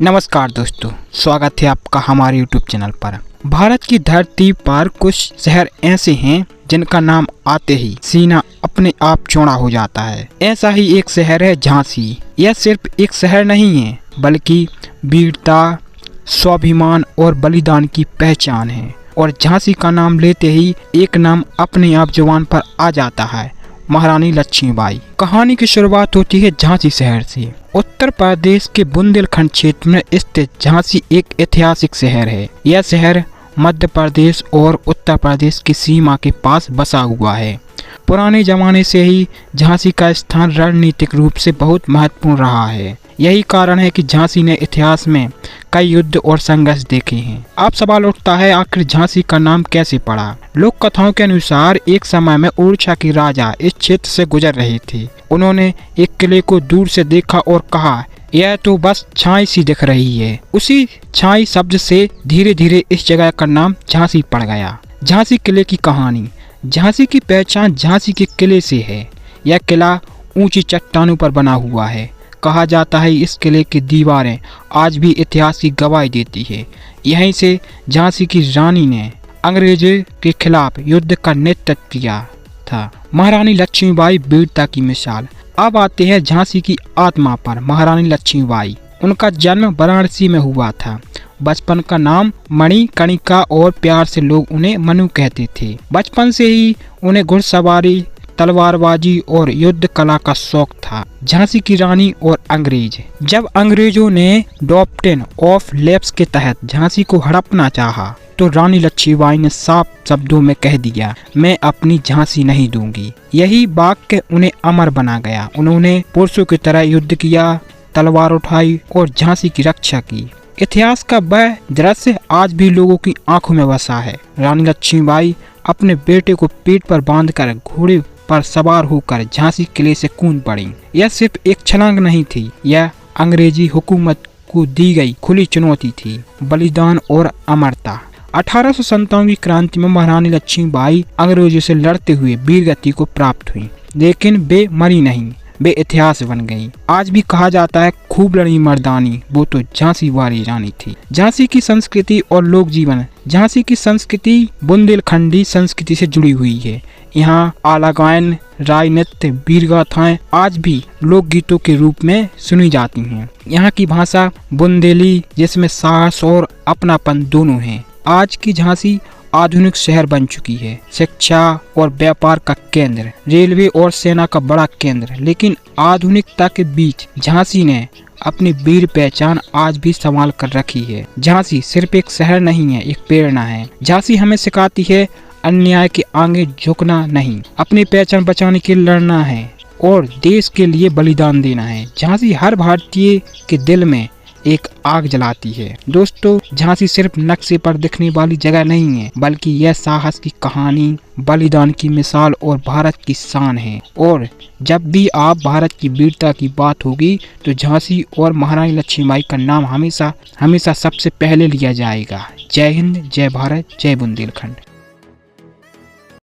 नमस्कार दोस्तों, स्वागत है आपका हमारे YouTube चैनल पर। भारत की धरती पर कुछ शहर ऐसे हैं जिनका नाम आते ही सीना अपने आप चौड़ा हो जाता है। ऐसा ही एक शहर है झांसी। यह सिर्फ एक शहर नहीं है बल्कि वीरता, स्वाभिमान और बलिदान की पहचान है। और झांसी का नाम लेते ही एक नाम अपने आप जुबान पर आ जाता है, महारानी लक्ष्मीबाई। कहानी की शुरुआत होती है झांसी शहर से। उत्तर प्रदेश के बुंदेलखंड क्षेत्र में स्थित झांसी एक ऐतिहासिक शहर है। यह शहर मध्य प्रदेश और उत्तर प्रदेश की सीमा के पास बसा हुआ है। पुराने जमाने से ही झांसी का स्थान रणनीतिक रूप से बहुत महत्वपूर्ण रहा है। यही कारण है कि झांसी ने इतिहास में कई युद्ध और संघर्ष देखे हैं। अब सवाल उठता है, आखिर झांसी का नाम कैसे पड़ा? लोक कथाओं के अनुसार एक समय में ओडिशा के राजा इस क्षेत्र से गुजर रहे थे। उन्होंने एक किले को दूर से देखा और कहा, यह तो बस छाई सी दिख रही है। उसी छाई शब्द से धीरे धीरे इस जगह का नाम झांसी पड़ गया। झांसी किले की कहानी। झांसी की पहचान झांसी के किले से है। यह किला ऊंची चट्टानों पर बना हुआ है। कहा जाता है इस किले की दीवारें आज भी इतिहास की गवाही देती है। यहीं से झांसी की रानी ने अंग्रेजों के खिलाफ युद्ध का नेतृत्व किया था। महारानी लक्ष्मीबाई वीरता की मिसाल। अब आते हैं झांसी की आत्मा पर। महारानी लक्ष्मीबाई, उनका जन्म वाराणसी में हुआ था। बचपन का नाम मणिकर्णिका और प्यार से लोग उन्हें मनु कहते थे। बचपन से ही उन्हें घुड़सवारी, तलवारबाजी और युद्ध कला का शौक था। झांसी की रानी और अंग्रेज। जब अंग्रेजों ने डॉक्ट्रिन ऑफ लैप्स के तहत झांसी को हड़पना चाहा तो रानी लक्ष्मीबाई ने साफ शब्दों में कह दिया, मैं अपनी झांसी नहीं दूंगी। यही वाक्य उन्हें अमर बना गया। उन्होंने पुरुषों की तरह युद्ध किया, तलवार उठाई और झांसी की रक्षा की। इतिहास का वह दृश्य आज भी लोगों की आंखों में बसा है। रानी लक्ष्मीबाई अपने बेटे को पीठ पर बांधकर घोड़े पर सवार होकर झांसी किले से कूद पड़ी। यह सिर्फ एक छलांग नहीं थी, यह अंग्रेजी हुकूमत को दी गई खुली चुनौती थी। बलिदान और अमरता। 1857 की क्रांति में महारानी लक्ष्मीबाई अंग्रेजों से लड़ते हुए वीरगति को प्राप्त हुई, लेकिन वे मरी नहीं, वे इतिहास बन गई। आज भी कहा जाता है, खूब लड़ी मर्दानी, वो तो झांसी वाली रानी थी। झांसी की संस्कृति और लोक जीवन। झांसी की संस्कृति बुंदेलखंडी संस्कृति से जुड़ी हुई है। यहाँ आला गायन, राय नृत्य, वीर गाथाएं आज भी लोकगीतों के रूप में सुनी जाती हैं। यहाँ की भाषा बुंदेली, जिसमें साहस और अपनापन दोनों हैं। आज की झांसी आधुनिक शहर बन चुकी है, शिक्षा और व्यापार का केंद्र, रेलवे और सेना का बड़ा केंद्र। लेकिन आधुनिकता के बीच झांसी ने अपनी वीर पहचान आज भी संभाल कर रखी है। झांसी सिर्फ एक शहर नहीं है, एक प्रेरणा है। झांसी हमें सिखाती है अन्याय के आगे झुकना नहीं, अपनी पहचान बचाने के लिए लड़ना है और देश के लिए बलिदान देना है। झांसी हर भारतीय के दिल में एक आग जलाती है। दोस्तों, झांसी सिर्फ नक्शे पर दिखने वाली जगह नहीं है, बल्कि यह साहस की कहानी, बलिदान की मिसाल और भारत की शान है। और जब भी आप भारत की वीरता की बात होगी तो झांसी और महारानी लक्ष्मीबाई का नाम हमेशा हमेशा सबसे पहले लिया जाएगा। जय हिंद, जय भारत, जय बुंदेलखंड।